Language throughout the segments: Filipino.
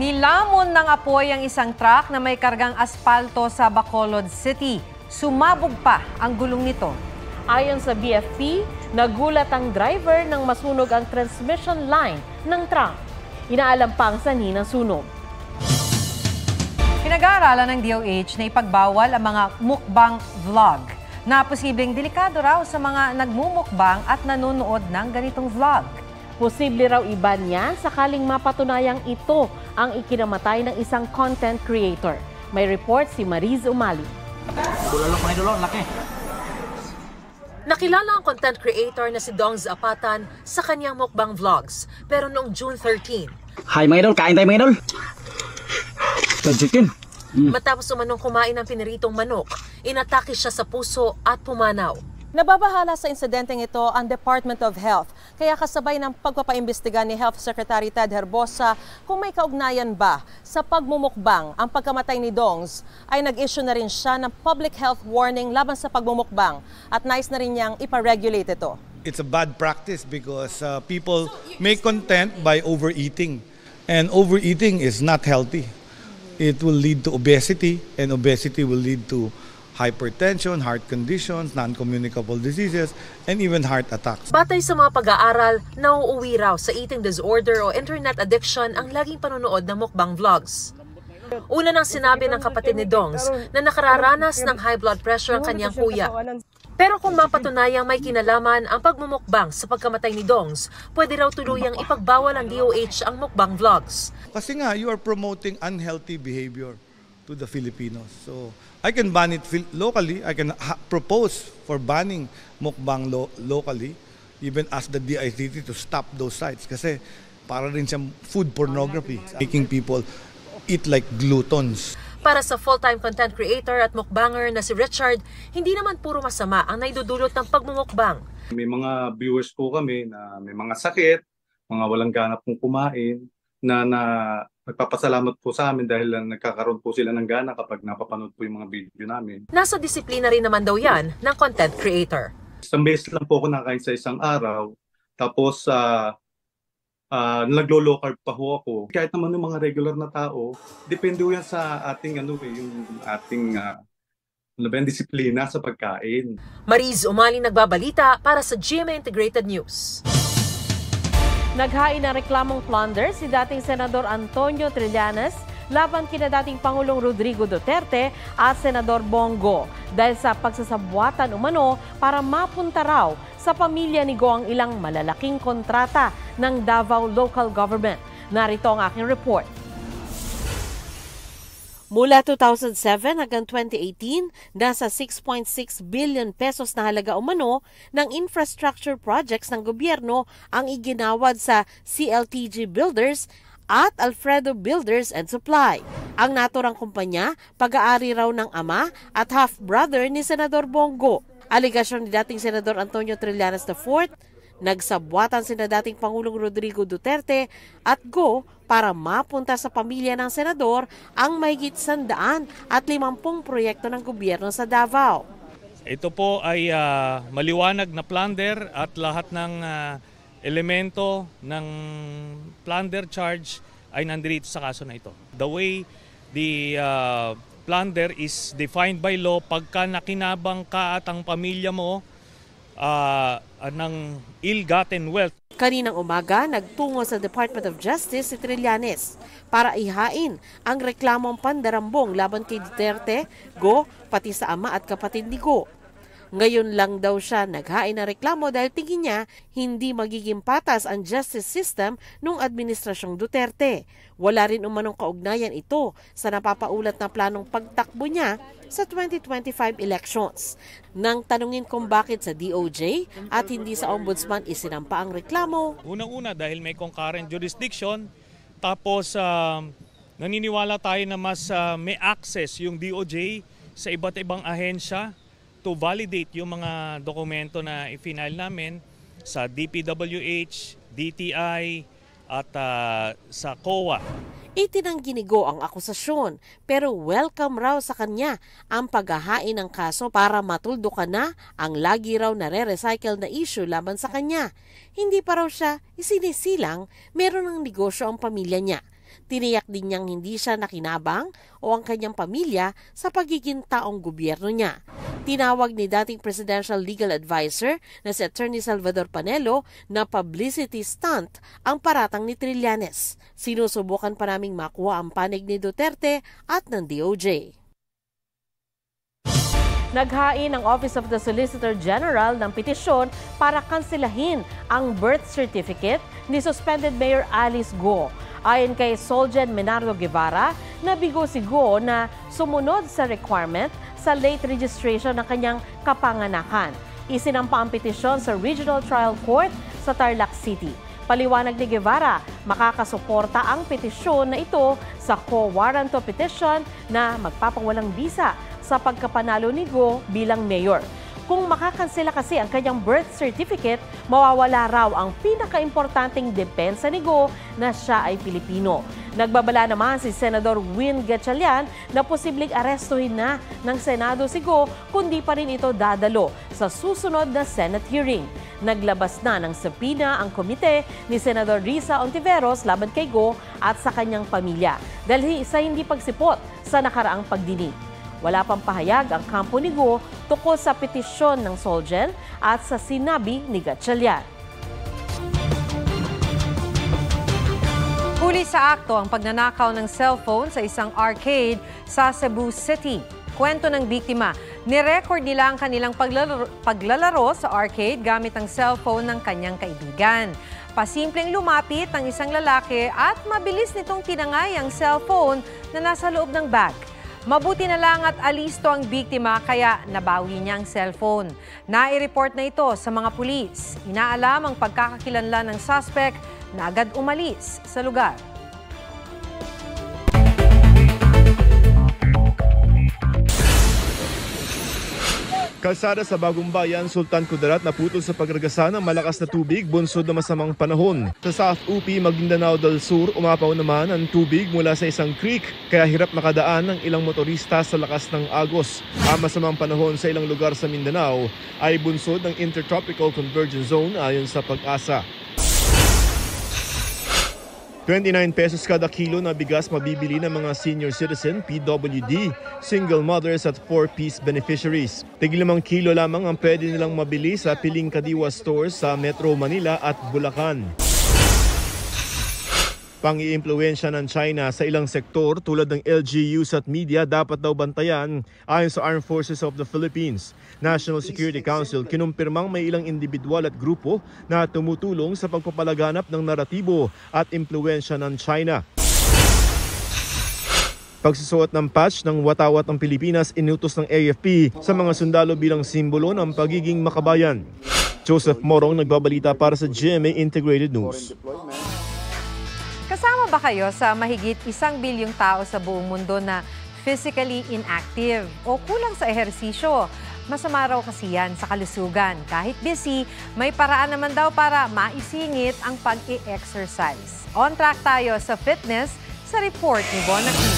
Nilamon ng apoy ang isang truck na may kargang aspalto sa Bacolod City. Sumabog pa ang gulong nito. Ayon sa BFP, nagulat ang driver nang masunog ang transmission line ng truck. Inaalam pa ang sanhi ng sunog. Pinag-aaralan ng DOH na ipagbawal ang mga mukbang vlog na posibleng delikado raw sa mga nagmumukbang at nanonood ng ganitong vlog. Posible raw iban niya sakaling mapatunayang ito ang ikinamatay ng isang content creator. May report si Mariz Umali. Nakilala ang content creator na si Dong Zapatan sa kanyang mukbang vlogs. Pero noong June 13, Hi mga idol, kain tayo mga idol. Chicken. Matapos umanong kumain ng piniritong manok, inatake siya sa puso at pumanaw. Nababahala sa insidenteng ito ang Department of Health. Kaya kasabay ng pagpapaimbestiga ni Health Secretary Ted Herbosa kung may kaugnayan ba sa pagmumukbang ang pagkamatay ni Dongs, ay nag-issue na rin siya ng public health warning laban sa pagmumukbang at nais na rin niyang iparegulate ito. It's a bad practice because people make content by overeating, and overeating is not healthy. It will lead to obesity, and obesity will lead to hypertension, heart conditions, non-communicable diseases, and even heart attacks. Batay sa mga pag-aaral, nauuwi raw sa eating disorder o internet addiction ang laging panonood ng mukbang vlogs. Una nang sinabi ng kapatid ni Dongs na nakararanas ng high blood pressure ang kanyang kuya. Pero kung mapatunayang may kinalaman ang pagmumukbang sa pagkamatay ni Dongs, pwede raw tuluyang ipagbawal ng DOH ang mukbang vlogs. Kasi nga, you are promoting unhealthy behavior to the Filipinos. So, I can ban it locally. I can propose for banning mukbang locally, even ask the DICT to stop those sites. Kasi para rin siyang food pornography, making people eat like gluttons. Para sa full-time content creator at mukbanger na si Richard, hindi naman puro masama ang naidudulot ng pagmumukbang. May mga viewers po kami na may mga sakit, mga walang ganap pong kumain, na nagpapasalamat po sa amin dahil nagkakaroon po sila ng gana kapag napapanood po yung mga video namin. Nasa disiplina rin naman daw yan ng content creator. Isang beses lang po ako nakain sa isang araw, tapos naglo-low carb pa ho ako. Kahit naman yung mga regular na tao, depende po yan sa ating, yung ating disiplina sa pagkain. Mariz Umali nagbabalita para sa GMA Integrated News. Naghain ng reklamong plunder si dating Senador Antonio Trillanes laban kina dating Pangulong Rodrigo Duterte at Senador Bongo dahil sa pagsasabwatan umano para mapunta raw sa pamilya ni Go ang ilang malalaking kontrata ng Davao Local Government. Narito ang aking report. Mula 2007 hanggang 2018, nasa 6.6 billion pesos na halaga umano ng infrastructure projects ng gobyerno ang iginawad sa CLTG Builders at Alfredo Builders and Supply. Ang naturang kumpanya, pag-aari raw ng ama at half-brother ni Senador Bongo. Aligasyon ni dating Senador Antonio Trillanes IV, nagsabwatan sina dating Pangulong Rodrigo Duterte at Go para mapunta sa pamilya ng senador ang mahigit 150 proyekto ng gobyerno sa Davao. Ito po ay maliwanag na plunder at lahat ng elemento ng plunder charge ay nandito sa kaso na ito. The way the plunder is defined by law, pagka nakinabang ka at ang pamilya mo ng ill-gotten wealth. Kaninang umaga, nagtungo sa Department of Justice si Trillanes para ihain ang reklamong pandarambong laban kay Duterte, Go, pati sa ama at kapatid ni Go. Ngayon lang daw siya naghain ng reklamo dahil tingin niya hindi magiging patas ang justice system nung administrasyong Duterte. Wala rin umanong kaugnayan ito sa napapaulat na planong pagtakbo niya sa 2025 elections. Nang tanungin kung bakit sa DOJ at hindi sa Ombudsman isinampa ang reklamo. Unang-una dahil may concurrent jurisdiction, tapos naniniwala tayo na mas may access yung DOJ sa iba't ibang ahensya to validate yung mga dokumento na i-file namin sa DPWH, DTI at sa COA. Itinanggi ni Go ang akusasyon pero welcome raw sa kanya ang paghahain ng kaso para matuldukan na ang lagi raw nare-recycle na issue laban sa kanya. Hindi pa raw siya isinisilang, meron ng negosyo ang pamilya niya. Tiniyak din niyang hindi siya nakinabang o ang kanyang pamilya sa pagiging taong gobyerno niya. Tinawag ni dating Presidential Legal Advisor na si Attorney Salvador Panelo na publicity stunt ang paratang ni Trillanes. Sinusubukan pa naming makuha ang panig ni Duterte at ng DOJ. Naghain ang Office of the Solicitor General ng petisyon para kanselahin ang birth certificate ni suspended Mayor Alice Go. Ayon kay Solgen Menardo Guevara, nabigo si Go na sumunod sa requirement sa late registration ng kanyang kapanganakan. Isinampa ang petisyon sa Regional Trial Court sa Tarlac City. Paliwanag ni Guevara, makakasuporta ang petisyon na ito sa quo warranto petition na magpapawalang bisa sa pagkapanalo ni Go bilang mayor. Kung makakansela kasi ang kanyang birth certificate, mawawala raw ang pinakaimportanteng depensa ni Go na siya ay Pilipino. Nagbabala naman si Senador Win Gatchalian na posibleng arestuhin na ng Senado si Go kundi pa rin ito dadalo sa susunod na Senate hearing. Naglabas na ng subpoena ang komite ni Senador Risa Ontiveros laban kay Go at sa kanyang pamilya dahil sa hindi pagsipot sa nakaraang pagdinig. Wala pang pahayag ang kampo ni Go tungkol sa petisyon ng Solgen at sa sinabi ni Gatchalian. Huli sa akto ang pagnanakaw ng cellphone sa isang arcade sa Cebu City. Kwento ng biktima, nirecord nila ang kanilang paglalaro sa arcade gamit ang cellphone ng kanyang kaibigan. Pasimpleng lumapit ang isang lalaki at mabilis nitong tinangay ang cellphone na nasa loob ng bag. Mabuti na lang at alisto ang biktima kaya nabawi niya ang cellphone. Nai-report na ito sa mga pulis. Inaalam ang pagkakakilanlan ng suspect na agad umalis sa lugar. Kalsada sa Bagong Bayan, Sultan Kudarat naputol sa pagragasa ng malakas na tubig bunsod na masamang panahon. Sa South UP, Maguindanao del Sur, umapaw naman ang tubig mula sa isang creek kaya hirap makadaan ng ilang motorista sa lakas ng agos. Ang masamang panahon sa ilang lugar sa Mindanao ay bunsod ng Intertropical Convergence Zone ayon sa Pag-asa. 29 pesos kada kilo na bigas mabibili ng mga senior citizen, PWD, single mothers at 4-piece beneficiaries. Tig 5 kilo lamang ang pwede nilang mabili sa piling Kadiwa stores sa Metro Manila at Bulacan. Pang-iimpluwensya ng China sa ilang sektor tulad ng LGUs at media dapat daw bantayan ayon sa Armed Forces of the Philippines. National Security Council kinumpirmang may ilang individual at grupo na tumutulong sa pagpapalaganap ng naratibo at impluwensya ng China. Pagsusuot ng patch ng watawat ng Pilipinas inutos ng AFP sa mga sundalo bilang simbolo ng pagiging makabayan. Joseph Morong nagbabalita para sa GMA Integrated News. Kasama ba kayo sa mahigit 1 bilyong tao sa buong mundo na physically inactive o kulang sa ehersisyo? Masama raw kasi yan sa kalusugan. Kahit busy, may paraan naman daw para maisingit ang pag-i-exercise. On track tayo sa fitness sa report ni Bonaki.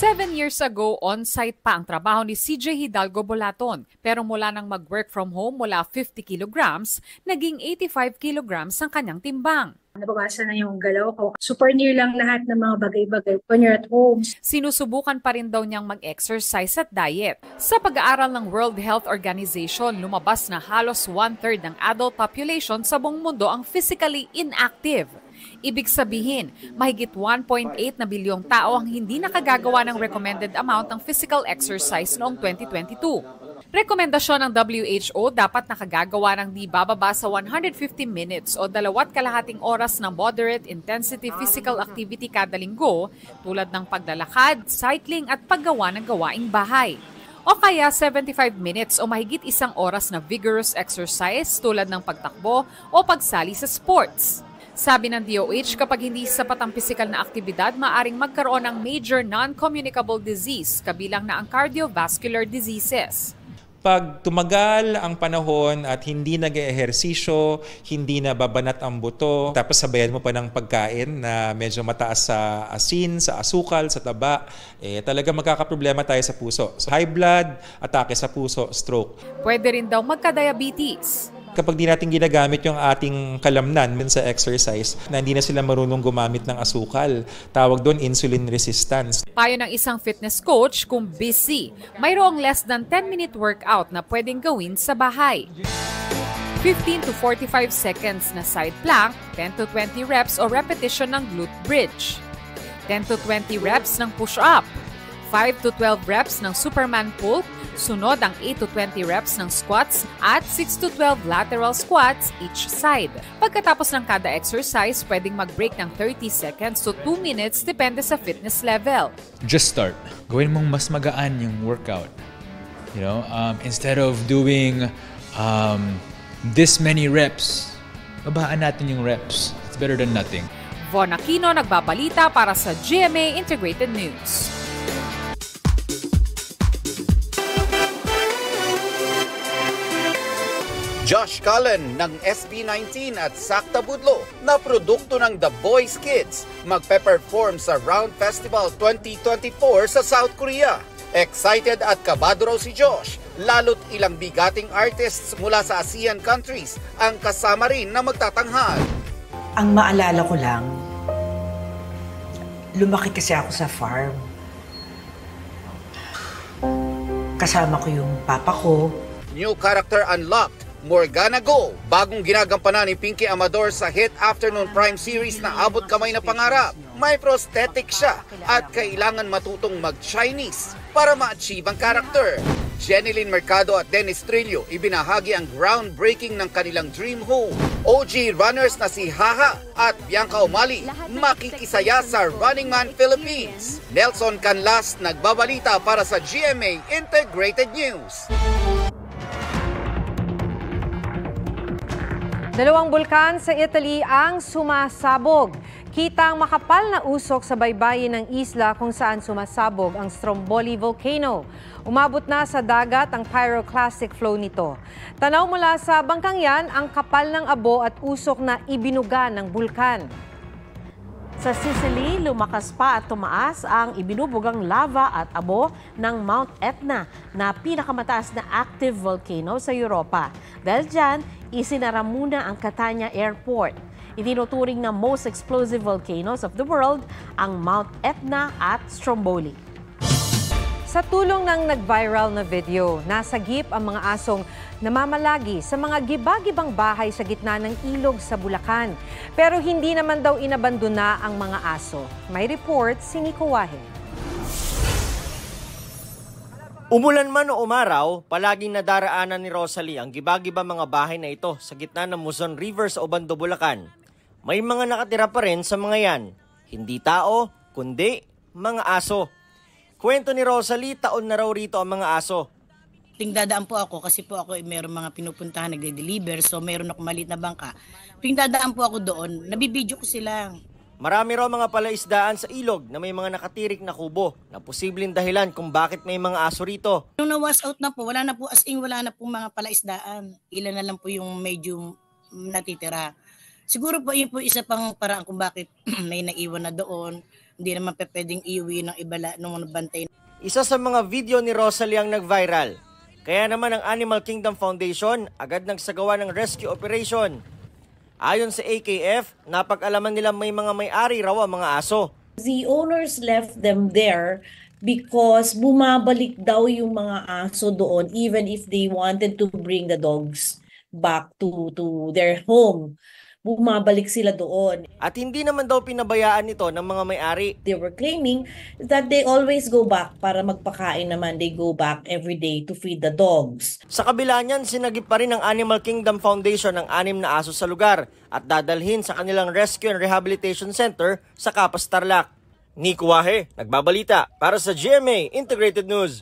7 years ago, on-site pa ang trabaho ni CJ Hidalgo Bolaton. Pero mula nang mag-work from home mula 50 kilograms, naging 85 kilograms ang kanyang timbang. Nabawasan na yung galaw ko. Super near lang lahat ng mga bagay-bagay when you're at home. Sinusubukan pa rin daw niyang mag-exercise at diet. Sa pag-aaral ng World Health Organization, lumabas na halos 1/3 ng adult population sa buong mundo ang physically inactive. Ibig sabihin, mahigit 1.8 na bilyong tao ang hindi nakagagawa ng recommended amount ng physical exercise noong 2022. Rekomendasyon ng WHO, dapat nakagagawa ng di bababa sa 150 minutes o 2.5 oras ng moderate intensity physical activity kada linggo tulad ng paglalakad, cycling at paggawa ng gawaing bahay. O kaya 75 minutes o mahigit 1 oras na vigorous exercise tulad ng pagtakbo o pagsali sa sports. Sabi ng DOH, kapag hindi sapat ang pisikal na aktibidad, maaring magkaroon ng major non-communicable disease, kabilang na ang cardiovascular diseases. Pag tumagal ang panahon at hindi nag-ehersisyo, hindi na babanat ang buto, tapos sabayan mo pa ng pagkain na medyo mataas sa asin, sa asukal, sa taba, talaga magkakaproblema tayo sa puso. So, high blood, atake sa puso, stroke. Pwede rin daw magka-diabetes. Kapag di natin ginagamit yung ating kalamnan sa exercise, na hindi na sila marunong gumamit ng asukal, tawag doon insulin resistance. Payo ng isang fitness coach, kung busy, mayroong less than 10-minute workout na pwedeng gawin sa bahay. 15 to 45 seconds na side plank, 10 to 20 reps o repetition ng glute bridge, 10 to 20 reps ng push-up, 5 to 12 reps ng Superman pull, sunod ang 8 to 20 reps ng squats at 6 to 12 lateral squats each side. Pagkatapos ng kada exercise, pwedeng mag-break ng 30 seconds to 2 minutes depende sa fitness level. Just start. Gawin mong mas magaan yung workout. You know, instead of doing this many reps, babaan natin yung reps. It's better than nothing. Von Aquino nagbabalita para sa GMA Integrated News. Josh Cullen ng SB19 at Sakta Budlo na produkto ng The Boys Kids magpe-perform sa Round Festival 2024 sa South Korea. Excited at kabado raw si Josh, lalo't ilang bigating artists mula sa ASEAN countries ang kasama rin na magtatanghal. Ang maalala ko lang, lumaki kasi ako sa farm. Kasama ko yung papa ko. New character unlocked, Morgana Go, bagong ginagampanan ni Pinky Amador sa hit afternoon prime series na Abot Kamay na Pangarap. May prosthetic siya at kailangan matutong mag-Chinese para ma-achieve ang character. Jeneline Mercado at Dennis Trillo ibinahagi ang groundbreaking ng kanilang dream home. OG runners na si Haha at Bianca Umali makikisaya sa Running Man Philippines. Nelson Canlas nagbabalita para sa GMA Integrated News. Dalawang bulkan sa Italy ang sumasabog. Kitang makapal na usok sa baybayin ng isla kung saan sumasabog ang Stromboli Volcano. Umabot na sa dagat ang pyroclastic flow nito. Tanaw mula sa bangkang yan ang kapal ng abo at usok na ibinuga ng bulkan. Sa Sicily, lumakas pa at tumaas ang ibinubugang lava at abo ng Mount Etna na pinakamataas na active volcano sa Europa. Dahil dyan, isinara muna ang Catania Airport. Itinuturing na most explosive volcanoes of the world ang Mount Etna at Stromboli. Sa tulong ng nag-viral na video, nasagip ang mga asong namamalagi sa mga giba-gibang bahay sa gitna ng ilog sa Bulacan. Pero hindi naman daw inabandona ang mga aso. May report si Nico Wahe. Umulan man o umaraw, palaging nadaraanan ni Rosalie ang giba-giba mga bahay na ito sa gitna ng Muzon River sa Obando, Bulacan. May mga nakatira pa rin sa mga yan. Hindi tao, kundi mga aso. Kwento ni Rosalie, taon na raw rito ang mga aso. Dadaan po ako kasi po ako meron mga pinupuntahan, nagde-deliver, so meron ako maliit na bangka. Dadaan po ako doon, nabibidyo ko sila. Marami raw mga palaisdaan sa ilog na may mga nakatirik na kubo na posibleng dahilan kung bakit may mga aso rito. Nung na-wash out na po, wala na po wala na po mga palaisdaan. Ilan na lang po yung medyo natitira. Siguro po yun po isa pang paraan kung bakit may naiwan na doon. Hindi naman pwedeng iuwi ng ibala nung bantay. Isa sa mga video ni Rosalie ang nag-viral. Kaya naman ang Animal Kingdom Foundation agad nagsagawa ng rescue operation. Ayon sa AKF, napag-alaman nila may mga may-ari raw ang mga aso. The owners left them there because bumabalik daw yung mga aso doon even if they wanted to bring the dogs back to their home. Bumabalik sila doon. At hindi naman daw pinabayaan nito ng mga may-ari. They were claiming that they always go back para magpakain naman. They go back every day to feed the dogs. Sa kabila niyan, sinagip pa rin ng Animal Kingdom Foundation ng 6 na aso sa lugar at dadalhin sa kanilang Rescue and Rehabilitation Center sa Capas, Tarlac. Nico Wahe, nagbabalita para sa GMA Integrated News.